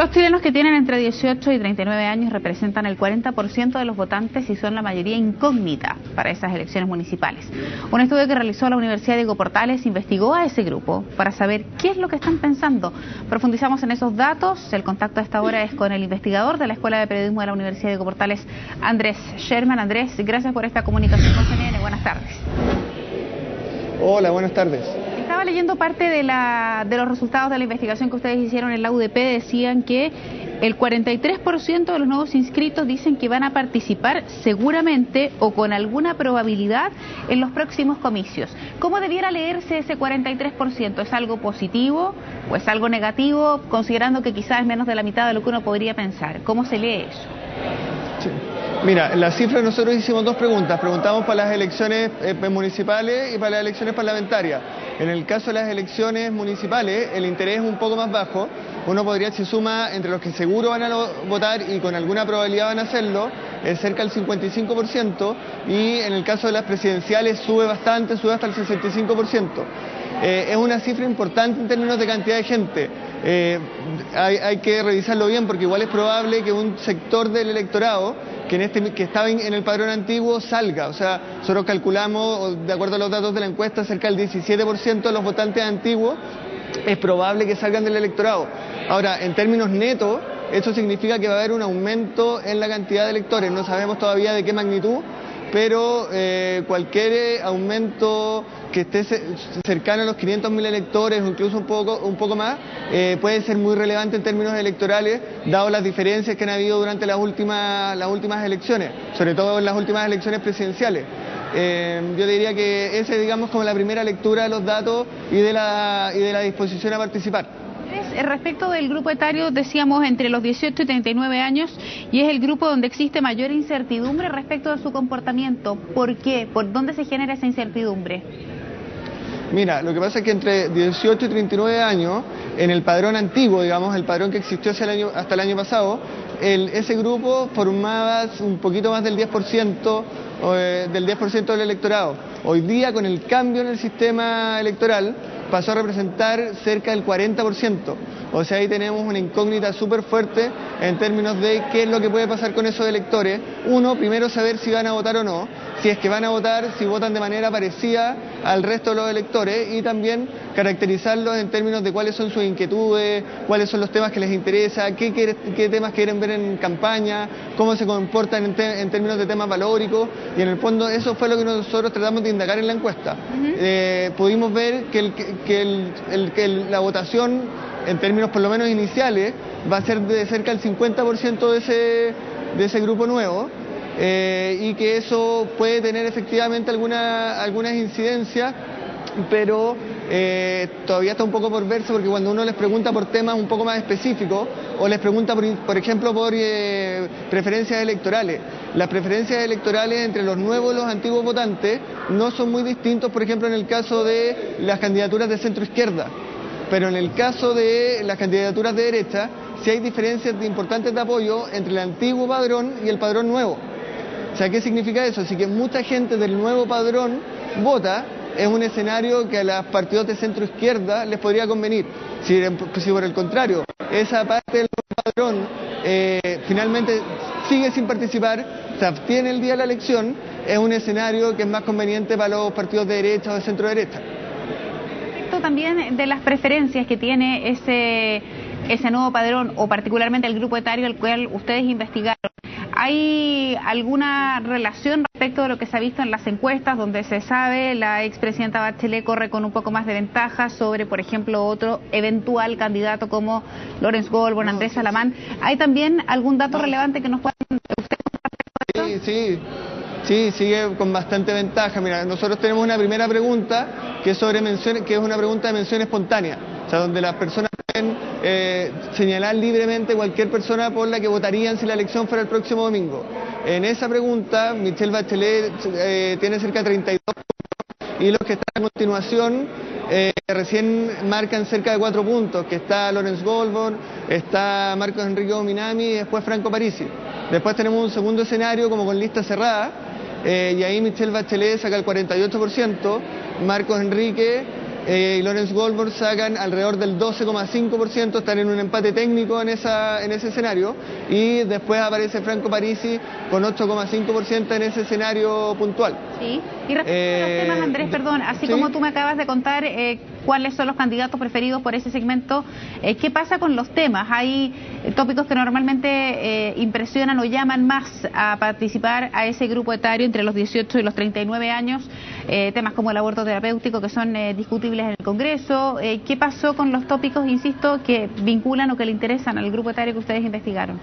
Los chilenos que tienen entre 18 y 39 años representan el 40% de los votantes y son la mayoría incógnita para esas elecciones municipales. Un estudio que realizó la Universidad Diego Portales investigó a ese grupo para saber qué es lo que están pensando. Profundizamos en esos datos. El contacto a esta hora es con el investigador de la Escuela de Periodismo de la Universidad Diego Portales, Andrés Sherman. Andrés, gracias por esta comunicación con CNN. Buenas tardes. Hola, buenas tardes. Estaba leyendo parte de los resultados de la investigación que ustedes hicieron en la UDP. Decían que el 43% de los nuevos inscritos dicen que van a participar seguramente o con alguna probabilidad en los próximos comicios. ¿Cómo debiera leerse ese 43%? ¿Es algo positivo o es algo negativo, considerando que quizás es menos de la mitad de lo que uno podría pensar? ¿Cómo se lee eso? Sí. Mira, la cifra, nosotros hicimos dos preguntas. Preguntamos para las elecciones municipales y para las elecciones parlamentarias. En el caso de las elecciones municipales, el interés es un poco más bajo. Uno podría, si suma entre los que seguro van a votar y con alguna probabilidad van a hacerlo, es cerca del 55%, y en el caso de las presidenciales sube bastante, sube hasta el 65%. Es una cifra importante en términos de cantidad de gente. Hay que revisarlo bien porque igual es probable que un sector del electorado que estaba en el padrón antiguo salga. O sea, nosotros calculamos, de acuerdo a los datos de la encuesta, cerca del 17% de los votantes antiguos es probable que salgan del electorado. Ahora, en términos netos, eso significa que va a haber un aumento en la cantidad de electores. No sabemos todavía de qué magnitud, pero cualquier aumento que esté cercano a los 500.000 electores o incluso un poco más, puede ser muy relevante en términos electorales, dado las diferencias que han habido durante las últimas elecciones, sobre todo en las últimas elecciones presidenciales. Yo diría que esa es, digamos, como la primera lectura de los datos y de la disposición a participar. Respecto del grupo etario, decíamos entre los 18 y 39 años, y es el grupo donde existe mayor incertidumbre respecto de su comportamiento. ¿Por qué? ¿Por dónde se genera esa incertidumbre? Mira, lo que pasa es que entre 18 y 39 años, en el padrón antiguo, digamos, el padrón que existió hasta el año pasado, ese grupo formaba un poquito más del 10%, del electorado. Hoy día, con el cambio en el sistema electoral, pasó a representar cerca del 40%. O sea, ahí tenemos una incógnita súper fuerte en términos de qué es lo que puede pasar con esos electores. Uno, primero saber si van a votar o no, si es que van a votar, si votan de manera parecida al resto de los electores, y también caracterizarlos en términos de cuáles son sus inquietudes, cuáles son los temas que les interesa, qué temas quieren ver en campaña, cómo se comportan en términos de temas valóricos, y en el fondo eso fue lo que nosotros tratamos de indagar en la encuesta. Pudimos ver que la votación, en términos por lo menos iniciales, va a ser de cerca del 50% de ese grupo nuevo, y que eso puede tener efectivamente algunas incidencias, pero todavía está un poco por verse, porque cuando uno les pregunta por temas un poco más específicos, o les pregunta por ejemplo por preferencias electorales, las preferencias electorales entre los nuevos y los antiguos votantes no son muy distintos, por ejemplo en el caso de las candidaturas de centro izquierda, pero en el caso de las candidaturas de derecha sí hay diferencias importantes de apoyo entre el antiguo padrón y el padrón nuevo. O sea, ¿qué significa eso? Así que mucha gente del nuevo padrón vota. Es un escenario que a los partidos de centro izquierda les podría convenir. Si por el contrario, esa parte del padrón finalmente sigue sin participar, se abstiene el día de la elección, es un escenario que es más conveniente para los partidos de derecha o de centro derecha. Respecto también de las preferencias que tiene ese nuevo padrón, o particularmente el grupo etario al cual ustedes investigaron, ¿hay alguna relación respecto de lo que se ha visto en las encuestas, donde se sabe la expresidenta Bachelet corre con un poco más de ventaja sobre, por ejemplo, otro eventual candidato como Lorenz Goldborn, Andrés Salamán? ¿Hay también algún dato relevante que nos puedan ustedes? Sí, sigue con bastante ventaja. Mira, nosotros tenemos una primera pregunta que es sobre menciones, que es una pregunta de mención espontánea, o sea, donde las personas pueden señalar libremente cualquier persona por la que votarían si la elección fuera el próximo domingo. En esa pregunta, Michelle Bachelet tiene cerca de 32 puntos, y los que están a continuación recién marcan cerca de 4 puntos, que está Lorenz Goldborn, está Marcos Enrique Ominami y después Franco Parisi. Después tenemos un segundo escenario como con lista cerrada, y ahí Michelle Bachelet saca el 48%, Marcos Enrique y Lawrence Goldberg sacan alrededor del 12,5%, están en un empate técnico en ese escenario, y después aparece Franco Parisi con 8,5% en ese escenario puntual. Sí, y respecto a los temas, Andrés, perdón, así ¿sí? Como tú me acabas de contar cuáles son los candidatos preferidos por ese segmento, ¿qué pasa con los temas? Hay tópicos que normalmente impresionan o llaman más a participar a ese grupo etario entre los 18 y los 39 años, temas como el aborto terapéutico que son discutibles en el Congreso. ¿Qué pasó con los tópicos, insisto, que vinculan o que le interesan al grupo etario que ustedes investigaron?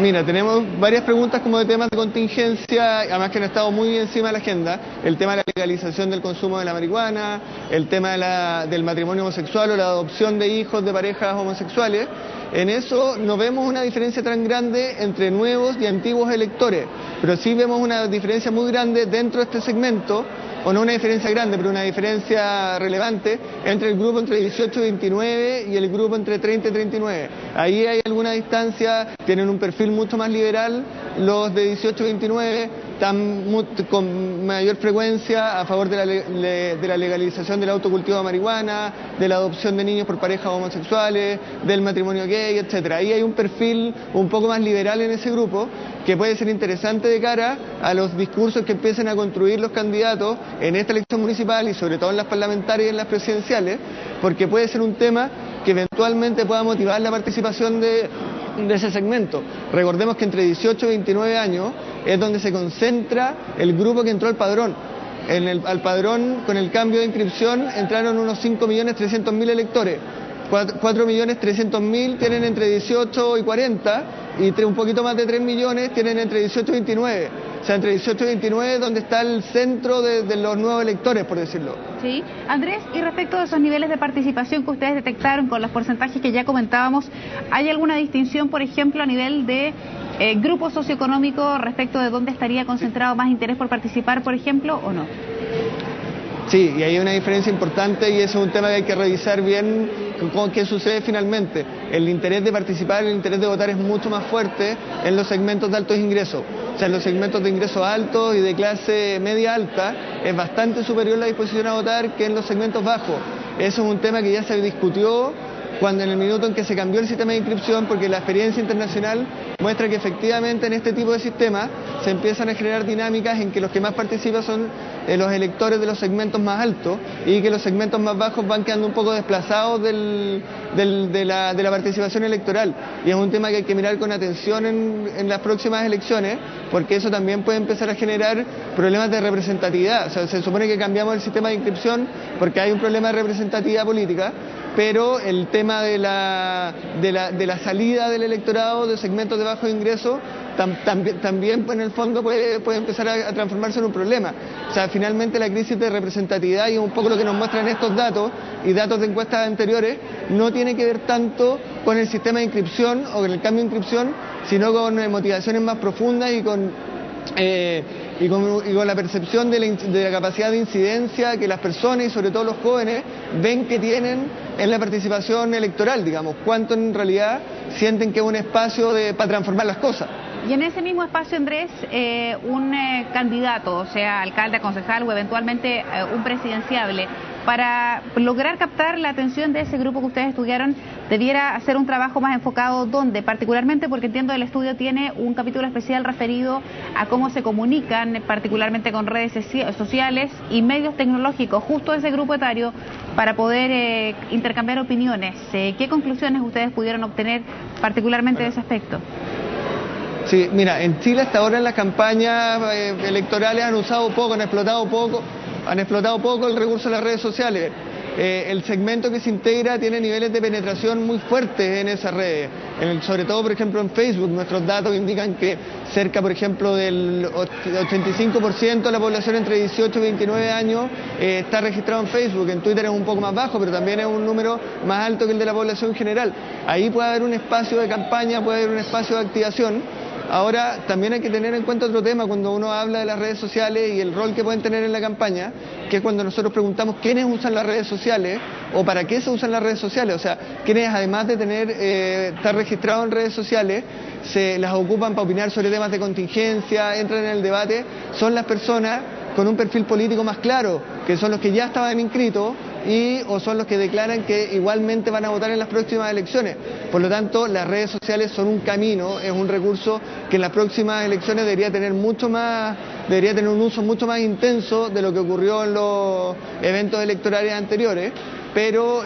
Mira, tenemos varias preguntas como de temas de contingencia, además que han estado muy encima de la agenda. El tema de la legalización del consumo de la marihuana, el tema del matrimonio homosexual o la adopción de hijos de parejas homosexuales. En eso no vemos una diferencia tan grande entre nuevos y antiguos electores, pero sí vemos una diferencia muy grande dentro de este segmento, o no una diferencia grande, pero una diferencia relevante entre el grupo entre 18 y 29 y el grupo entre 30 y 39. Ahí hay alguna distancia, tienen un perfil mucho más liberal, los de 18 y 29 están con mayor frecuencia a favor de la legalización del autocultivo de marihuana, de la adopción de niños por parejas homosexuales, del matrimonio gay, etcétera. Ahí hay un perfil un poco más liberal en ese grupo que puede ser interesante de cara a los discursos que empiecen a construir los candidatos en esta elección municipal y sobre todo en las parlamentarias y en las presidenciales, porque puede ser un tema que eventualmente pueda motivar la participación de ese segmento. Recordemos que entre 18 y 29 años es donde se concentra el grupo que entró al padrón. Al padrón, con el cambio de inscripción, entraron unos 5.300.000 electores. 4.300.000 tienen entre 18 y 40 y un poquito más de 3 millones tienen entre 18 y 29. O sea, entre 18 y 29 es donde está el centro de los nuevos electores, por decirlo. Sí. Andrés, y respecto a esos niveles de participación que ustedes detectaron con los porcentajes que ya comentábamos, ¿hay alguna distinción, por ejemplo, a nivel de grupo socioeconómico respecto de dónde estaría concentrado más interés por participar, por ejemplo, o no? Sí, y hay una diferencia importante y eso es un tema que hay que revisar bien con qué sucede finalmente. El interés de participar, el interés de votar es mucho más fuerte en los segmentos de altos ingresos. O sea, en los segmentos de ingresos altos y de clase media alta es bastante superior la disposición a votar que en los segmentos bajos. Eso es un tema que ya se discutió cuando en el minuto en que se cambió el sistema de inscripción, porque la experiencia internacional muestra que efectivamente en este tipo de sistemas se empiezan a generar dinámicas en que los que más participan son los electores de los segmentos más altos y que los segmentos más bajos van quedando un poco desplazados de la participación electoral. Y es un tema que hay que mirar con atención en las próximas elecciones, porque eso también puede empezar a generar problemas de representatividad. O sea, se supone que cambiamos el sistema de inscripción porque hay un problema de representatividad política, pero el tema de la salida del electorado de segmentos de bajo ingreso también en el fondo puede empezar a transformarse en un problema. O sea, finalmente la crisis de representatividad, y es un poco lo que nos muestran estos datos y datos de encuestas anteriores, no tiene que ver tanto con el sistema de inscripción o con el cambio de inscripción, sino con motivaciones más profundas y con la percepción de la capacidad de incidencia que las personas y sobre todo los jóvenes ven que tienen en la participación electoral, digamos, cuánto en realidad sienten que es un espacio para transformar las cosas. Y en ese mismo espacio, Andrés, un candidato, o sea, alcalde, concejal o eventualmente un presidenciable, para lograr captar la atención de ese grupo que ustedes estudiaron, debiera hacer un trabajo más enfocado, ¿dónde? Particularmente porque entiendo el estudio tiene un capítulo especial referido a cómo se comunican, particularmente con redes sociales y medios tecnológicos, justo ese grupo etario, para poder intercambiar opiniones. ¿Qué conclusiones ustedes pudieron obtener particularmente de ese aspecto? Sí, mira, en Chile hasta ahora en las campañas electorales han explotado poco el recurso de las redes sociales. El segmento que se integra tiene niveles de penetración muy fuertes en esas redes, sobre todo por ejemplo en Facebook. Nuestros datos indican que cerca por ejemplo del 85% de la población entre 18 y 29 años está registrado en Facebook. En Twitter es un poco más bajo, pero también es un número más alto que el de la población general. Ahí puede haber un espacio de campaña, puede haber un espacio de activación. Ahora, también hay que tener en cuenta otro tema cuando uno habla de las redes sociales y el rol que pueden tener en la campaña, que es cuando nosotros preguntamos quiénes usan las redes sociales o para qué se usan las redes sociales. O sea, quienes además de estar registrados en redes sociales, se las ocupan para opinar sobre temas de contingencia, entran en el debate, son las personas con un perfil político más claro, que son los que ya estaban inscritos o son los que declaran que igualmente van a votar en las próximas elecciones. Por lo tanto, las redes sociales son un camino, es un recurso que en las próximas elecciones debería tener un uso mucho más intenso de lo que ocurrió en los eventos electorales anteriores. Pero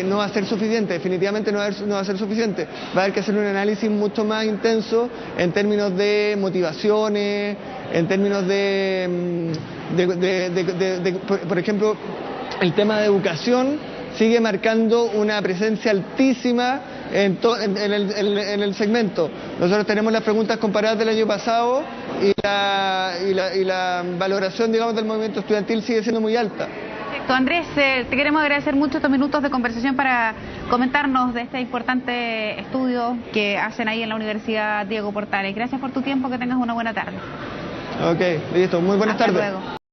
no va a ser suficiente, definitivamente no va a ser suficiente. Va a haber que hacer un análisis mucho más intenso en términos de motivaciones, en términos por ejemplo, el tema de educación sigue marcando una presencia altísima en el segmento. Nosotros tenemos las preguntas comparadas del año pasado y la valoración, digamos, del movimiento estudiantil sigue siendo muy alta. Andrés, te queremos agradecer mucho estos minutos de conversación para comentarnos de este importante estudio que hacen ahí en la Universidad Diego Portales. Gracias por tu tiempo, que tengas una buena tarde. Ok, listo, muy buenas tardes. Hasta luego.